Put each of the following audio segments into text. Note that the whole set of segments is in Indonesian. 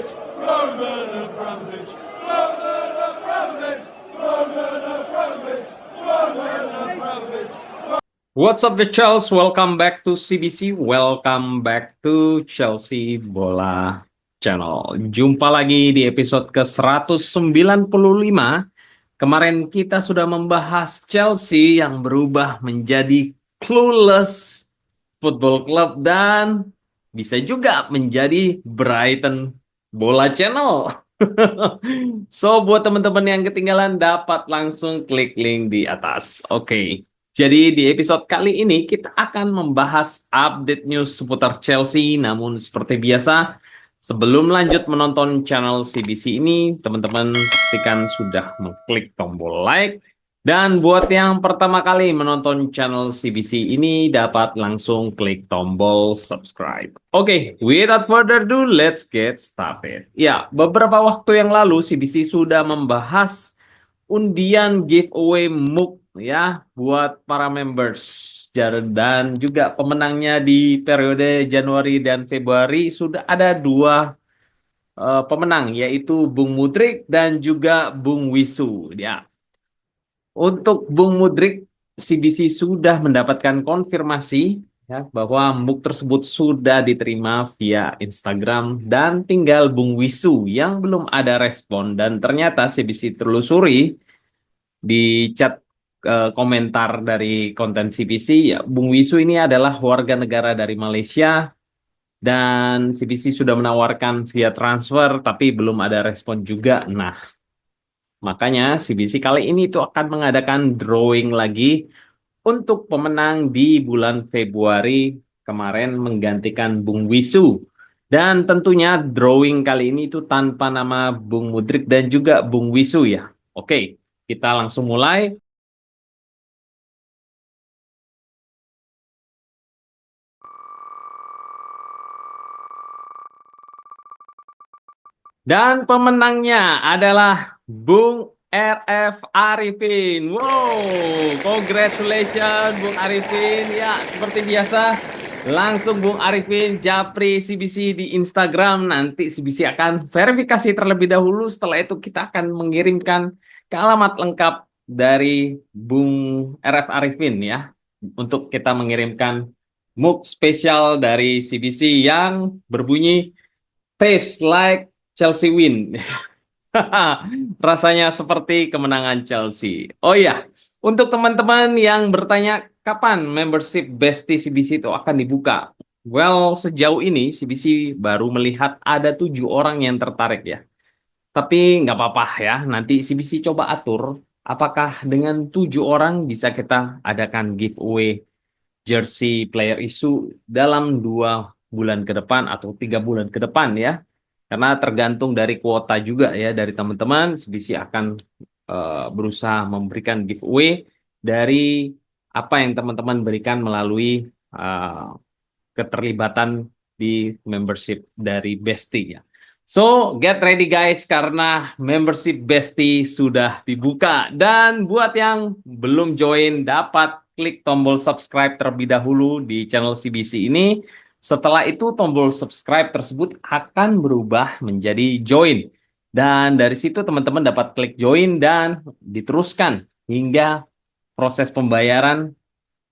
Abramovich, Roman Abramovich, Roman Abramovich, Roman Abramovich, Roman Abramovich. What's up the Chelsea? Welcome back to CBC. Welcome back to Chelsea Bola Channel. Jumpa lagi di episode ke-195. Kemarin kita sudah membahas Chelsea yang berubah menjadi clueless football club dan bisa juga menjadi Brighton Bola Channel. So, buat teman-teman yang ketinggalan dapat langsung klik link di atas. Oke. Jadi di episode kali ini kita akan membahas update news seputar Chelsea. Namun seperti biasa, sebelum lanjut menonton channel CBC ini, teman-teman pastikan sudah mengklik tombol like. Dan buat yang pertama kali menonton channel CBC ini, dapat langsung klik tombol subscribe. Oke, without further ado, let's get started. Ya, beberapa waktu yang lalu CBC sudah membahas undian giveaway MUK ya buat para members. Dan juga pemenangnya di periode Januari dan Februari sudah ada dua pemenang, yaitu Bung Mudrik dan juga Bung Wisu ya. Untuk Bung Mudrik, CBC sudah mendapatkan konfirmasi ya bahwa MUK tersebut sudah diterima via Instagram dan tinggal Bung Wisu yang belum ada respon. Dan ternyata CBC telusuri di chat komentar dari konten CBC ya, Bung Wisu ini adalah warga negara dari Malaysia dan CBC sudah menawarkan via transfer tapi belum ada respon juga. Nah, makanya CBC kali ini itu akan mengadakan drawing lagi untuk pemenang di bulan Februari kemarin menggantikan Bung Wisu. Dan tentunya drawing kali ini itu tanpa nama Bung Mudrik dan juga Bung Wisu ya. Oke, kita langsung mulai. Dan pemenangnya adalah Bung RF Arifin. Wow, congratulations Bung Arifin. Ya, seperti biasa, langsung Bung Arifin japri CBC di Instagram. Nanti CBC akan verifikasi terlebih dahulu. Setelah itu kita akan mengirimkan ke alamat lengkap dari Bung RF Arifin ya. Untuk kita mengirimkan MUK spesial dari CBC yang berbunyi Taste like Chelsea win. Rasanya seperti kemenangan Chelsea. Oh iya, untuk teman-teman yang bertanya kapan membership Bestie CBC itu akan dibuka? Well, sejauh ini CBC baru melihat ada 7 orang yang tertarik ya. Tapi nggak apa-apa ya, nanti CBC coba atur apakah dengan 7 orang bisa kita adakan giveaway jersey player issue dalam 2 bulan ke depan atau 3 bulan ke depan ya. Karena tergantung dari kuota juga ya dari teman-teman. CBC akan berusaha memberikan giveaway dari apa yang teman-teman berikan melalui keterlibatan di membership dari Bestie ya. So, get ready guys karena membership Bestie sudah dibuka. Dan buat yang belum join dapat klik tombol subscribe terlebih dahulu di channel CBC ini. Setelah itu tombol subscribe tersebut akan berubah menjadi join. Dan dari situ teman-teman dapat klik join dan diteruskan hingga proses pembayaran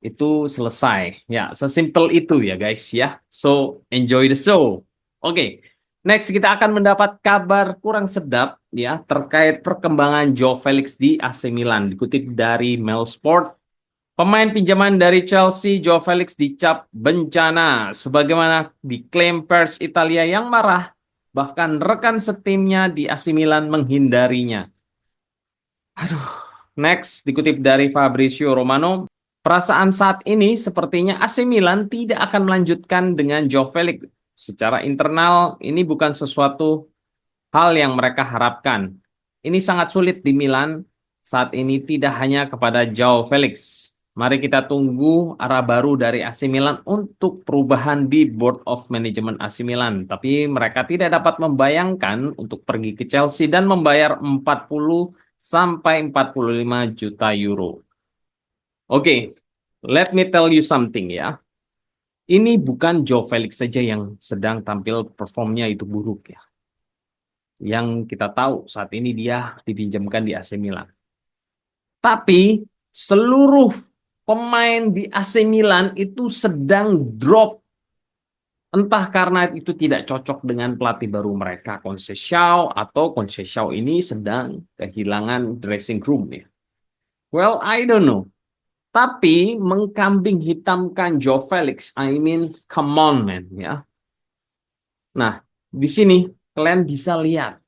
itu selesai. Ya, sesimpel itu ya guys ya. So, enjoy the show. Oke, next kita akan mendapat kabar kurang sedap ya terkait perkembangan Joao Felix di AC Milan. Dikutip dari Mail Sport, pemain pinjaman dari Chelsea, Joao Felix dicap bencana, sebagaimana diklaim pers Italia yang marah, bahkan rekan setimnya di AC Milan menghindarinya. Aduh, next dikutip dari Fabrizio Romano, perasaan saat ini sepertinya AC Milan tidak akan melanjutkan dengan Joao Felix. Secara internal, ini bukan sesuatu hal yang mereka harapkan. Ini sangat sulit di Milan saat ini tidak hanya kepada Joao Felix. Mari kita tunggu arah baru dari AC Milan untuk perubahan di Board of Management AC Milan. Tapi mereka tidak dapat membayangkan untuk pergi ke Chelsea dan membayar 40 sampai 45 juta euro. Oke, let me tell you something ya. Ini bukan Joao Felix saja yang sedang tampil performnya itu buruk ya. yang kita tahu saat ini dia dipinjamkan di AC Milan. Tapi seluruh pemain di AC Milan itu sedang drop. Entah karena itu tidak cocok dengan pelatih baru mereka, Conceição, atau Conceição ini sedang kehilangan dressing room ya. Well, I don't know. Tapi mengkambing hitamkan Joe Felix, I mean, come on man ya. Nah, di sini kalian bisa lihat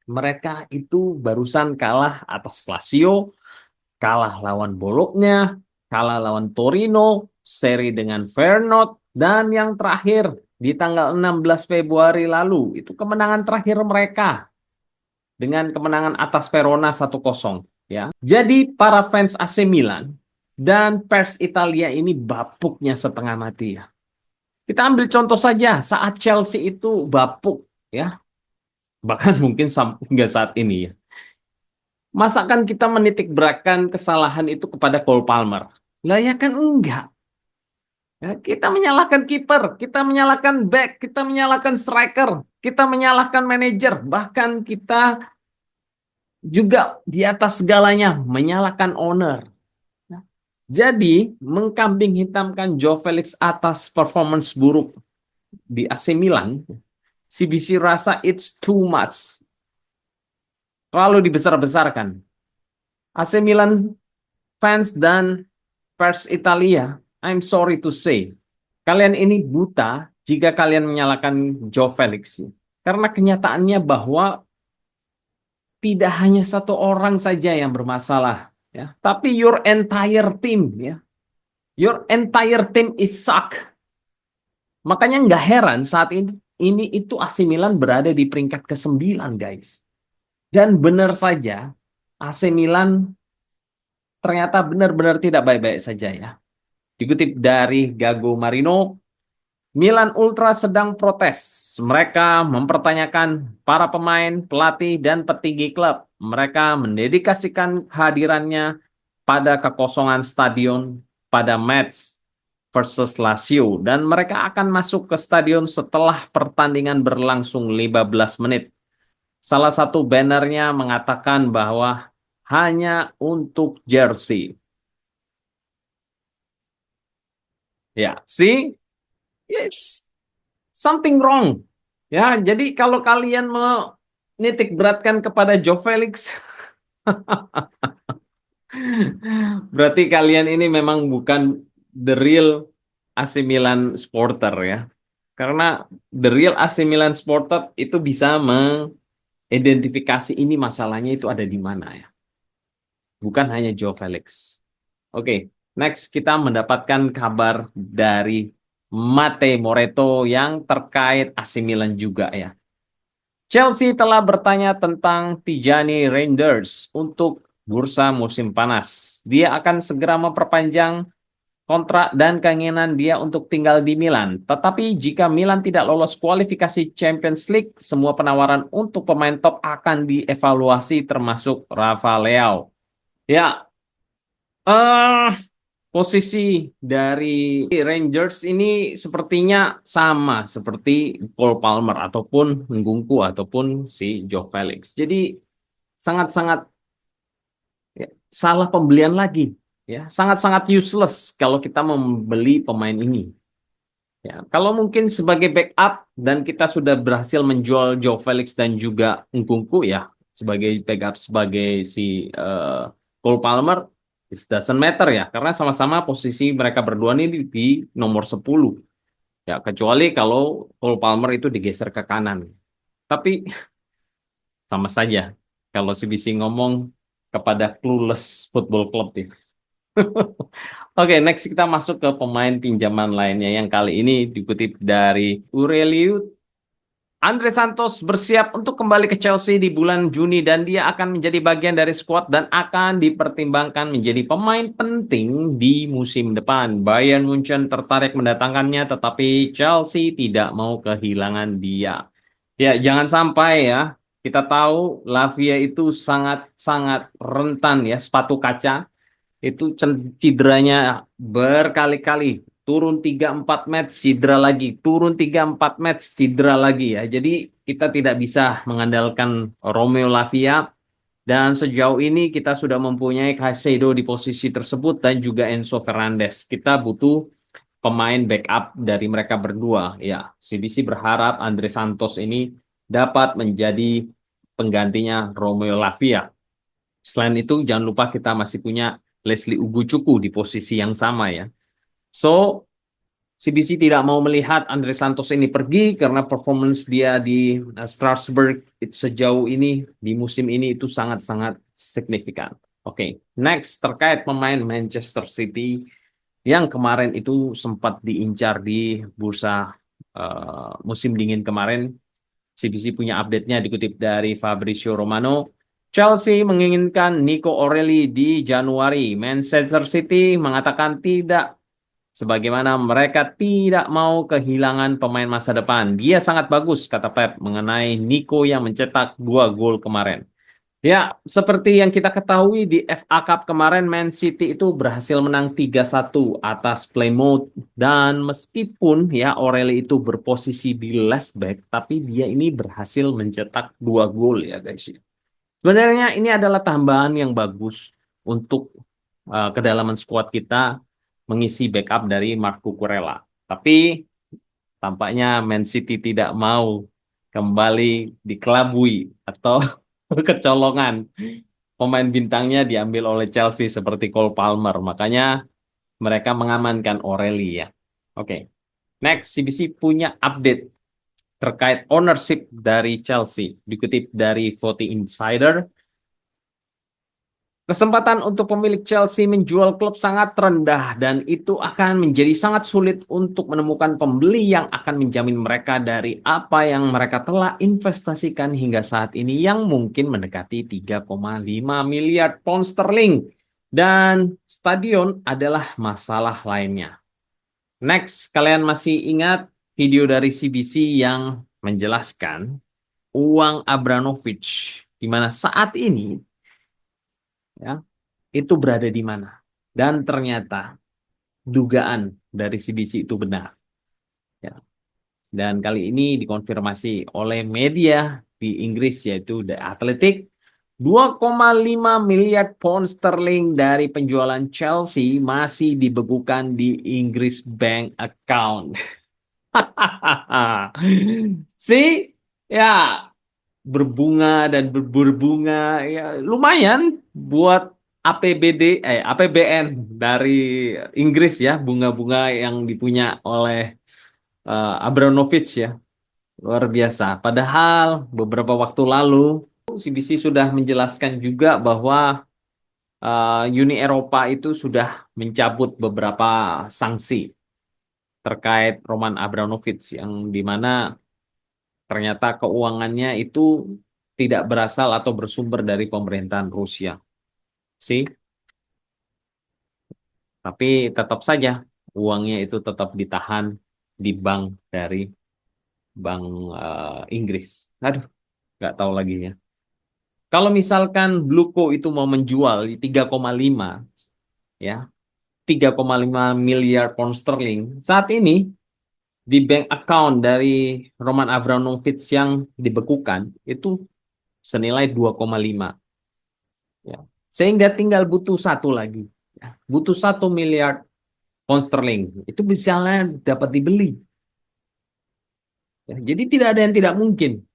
mereka itu barusan kalah atas Lazio, kalah lawan Bologna, kalah lawan Torino, seri dengan Feyenoord, dan yang terakhir di tanggal 16 Februari lalu itu kemenangan terakhir mereka dengan kemenangan atas Verona 1-0 ya. Jadi para fans AC Milan dan pers Italia ini bapuknya setengah mati ya. Kita ambil contoh saja saat Chelsea itu bapuk ya. Bahkan mungkin hingga saat ini ya. Masakan kita menitik beratkan kesalahan itu kepada Cole Palmer? Lah ya kan enggak. Ya, kita menyalahkan kiper, kita menyalahkan back, kita menyalahkan striker, kita menyalahkan manajer, bahkan kita juga di atas segalanya menyalahkan owner. Ya. Jadi mengkambing hitamkan Joe Felix atas performance buruk di AC Milan, CBC rasa it's too much. Terlalu dibesar-besarkan. AC Milan fans dan pers Italia, I'm sorry to say, kalian ini buta jika kalian menyalahkan Joe Felix. Karena kenyataannya bahwa tidak hanya satu orang saja yang bermasalah, ya, tapi your entire team, ya, your entire team is suck. Makanya nggak heran saat ini itu AC Milan berada di peringkat ke-9, guys. Dan benar saja, AC Milan ternyata benar-benar tidak baik-baik saja ya. Dikutip dari Gago Marino, Milan Ultra sedang protes. Mereka mempertanyakan para pemain, pelatih, dan petinggi klub. Mereka mendedikasikan kehadirannya pada kekosongan stadion pada match versus Lazio. Dan mereka akan masuk ke stadion setelah pertandingan berlangsung 15 menit. Salah satu bannernya mengatakan bahwa hanya untuk jersey. Ya, see? Yes, something wrong. Ya, jadi kalau kalian menitik beratkan kepada Joe Felix, berarti kalian ini memang bukan the real AC Milan supporter ya. Karena the real AC Milan supporter itu bisa mengidentifikasi ini masalahnya itu ada di mana ya. Bukan hanya Joe Felix. Oke, next kita mendapatkan kabar dari Mate Moretto yang terkait AC Milan juga ya. Chelsea telah bertanya tentang Tijani Reinders untuk bursa musim panas. Dia akan segera memperpanjang kontrak dan keinginan dia untuk tinggal di Milan. Tetapi jika Milan tidak lolos kualifikasi Champions League, semua penawaran untuk pemain top akan dievaluasi termasuk Rafa Leao. Ya, posisi dari Rangers ini sepertinya sama seperti Cole Palmer ataupun Nkunku ataupun si Joe Felix. Jadi sangat-sangat ya, salah pembelian lagi, ya sangat-sangat useless kalau kita membeli pemain ini. Ya, kalau mungkin sebagai backup dan kita sudah berhasil menjual Joe Felix dan juga Nkunku ya sebagai backup sebagai si Cole Palmer. It doesn't matter ya, karena sama-sama posisi mereka berdua ini di nomor 10. Ya, kecuali kalau Cole Palmer itu digeser ke kanan. Tapi sama saja kalau CBC ngomong kepada clueless football club ya. Oke, next kita masuk ke pemain pinjaman lainnya yang kali ini dikutip dari Aurelio. Andre Santos bersiap untuk kembali ke Chelsea di bulan Juni dan dia akan menjadi bagian dari skuad dan akan dipertimbangkan menjadi pemain penting di musim depan. Bayern Munchen tertarik mendatangkannya tetapi Chelsea tidak mau kehilangan dia. Ya, jangan sampai ya. Kita tahu Lavia itu sangat-sangat rentan ya, sepatu kaca. Itu cederanya berkali-kali. turun 3-4 match cedera lagi, turun 3-4 match cedera lagi ya. Jadi kita tidak bisa mengandalkan Romeo Lavia, dan sejauh ini kita sudah mempunyai Caicedo di posisi tersebut dan juga Enzo Fernandez. Kita butuh pemain backup dari mereka berdua. Ya, CBC berharap Andre Santos ini dapat menjadi penggantinya Romeo Lavia. Selain itu, jangan lupa kita masih punya Leslie Ugochukwu di posisi yang sama ya. So, CBC tidak mau melihat Andre Santos ini pergi karena performance dia di Strasbourg sejauh ini di musim ini itu sangat-sangat signifikan. Oke, next terkait pemain Manchester City yang kemarin itu sempat diincar di bursa musim dingin kemarin. CBC punya update-nya dikutip dari Fabrizio Romano. Chelsea menginginkan Nico Orelli di Januari. Manchester City mengatakan tidak, sebagaimana mereka tidak mau kehilangan pemain masa depan. Dia sangat bagus, kata Pep, mengenai Nico yang mencetak 2 gol kemarin. Ya, seperti yang kita ketahui di FA Cup kemarin, Man City itu berhasil menang 3-1 atas Plymouth. Dan meskipun ya Oreli itu berposisi di left back, tapi dia ini berhasil mencetak 2 gol ya guys. Sebenarnya ini adalah tambahan yang bagus untuk kedalaman skuad kita mengisi backup dari Marc Cucurella. Tapi tampaknya Man City tidak mau kembali dikelabui atau kecolongan. Pemain bintangnya diambil oleh Chelsea seperti Cole Palmer. Makanya mereka mengamankan Oreli ya. Oke. Next, CBC punya update terkait ownership dari Chelsea. Dikutip dari Voting Insider, kesempatan untuk pemilik Chelsea menjual klub sangat rendah dan itu akan menjadi sangat sulit untuk menemukan pembeli yang akan menjamin mereka dari apa yang mereka telah investasikan hingga saat ini yang mungkin mendekati 3,5 miliar pound sterling. Dan stadion adalah masalah lainnya. Next, kalian masih ingat video dari CBC yang menjelaskan uang Abramovich di mana saat ini ya itu berada di mana. Dan ternyata dugaan dari CBC itu benar. Ya. Dan kali ini dikonfirmasi oleh media di Inggris yaitu The Athletic. 2,5 miliar pound sterling dari penjualan Chelsea masih dibekukan di Inggris bank account. See? Ya, berbunga dan berbunga ya lumayan buat APBN dari Inggris ya, bunga-bunga yang dipunya oleh Abramovich ya, luar biasa. Padahal beberapa waktu lalu CBC sudah menjelaskan juga bahwa Uni Eropa itu sudah mencabut beberapa sanksi terkait Roman Abramovich yang dimana ternyata keuangannya itu tidak berasal atau bersumber dari pemerintahan Rusia. Sih, tapi tetap saja uangnya itu tetap ditahan di bank dari bank Inggris. Aduh, nggak tahu lagi ya. Kalau misalkan Bluko itu mau menjual di 3,5 ya, 3,5 miliar pound sterling. Saat ini di bank account dari Roman Abramovich yang dibekukan itu senilai 2,5 ya. Sehingga tinggal butuh satu lagi. Ya. Butuh 1 miliar pound sterling. Itu misalnya dapat dibeli. Ya. Jadi tidak ada yang tidak mungkin.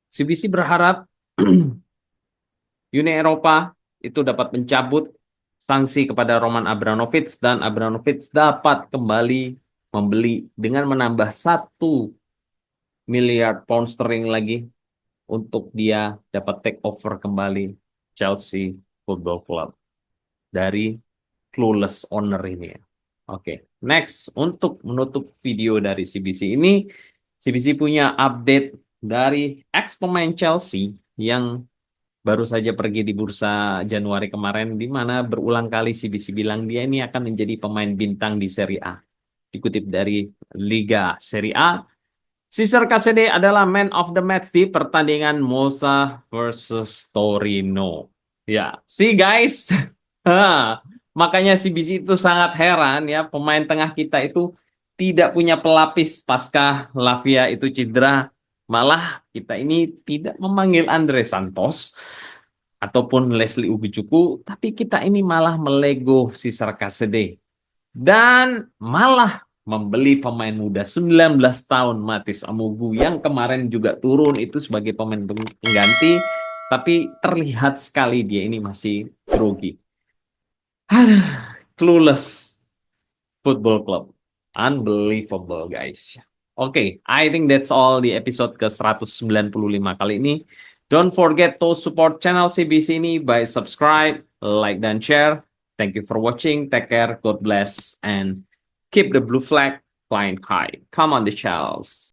CBC berharap Uni Eropa itu dapat mencabut sanksi kepada Roman Abramovich dan Abramovich dapat kembali membeli dengan menambah 1 miliar pound sterling lagi untuk dia dapat take over kembali Chelsea Football Club dari clueless owner ini. Oke, next untuk menutup video dari CBC ini, CBC punya update dari ex pemain Chelsea yang baru saja pergi di bursa Januari kemarin, di mana berulang kali CBC bilang dia ini akan menjadi pemain bintang di Serie A. Dikutip dari Liga Serie A, Cesar Casadei adalah man of the match di pertandingan Monza versus Torino. Ya, see guys, Makanya CBC itu sangat heran ya, pemain tengah kita itu tidak punya pelapis pasca Lavia itu cedera. Malah kita ini tidak memanggil Andre Santos ataupun Leslie Ugochukwu, tapi kita ini malah melego Cesar Kasede. Dan malah membeli pemain muda 19 tahun Matis Amugu yang kemarin juga turun itu sebagai pemain pengganti, tapi terlihat sekali dia ini masih grogi. Aduh, clueless football club. Unbelievable, guys. Oke, I think that's all di episode ke-195 kali ini. Don't forget to support channel CBC ini by subscribe, like, dan share. Thank you for watching. Take care, God bless, and keep the blue flag flying high. Come on the shells.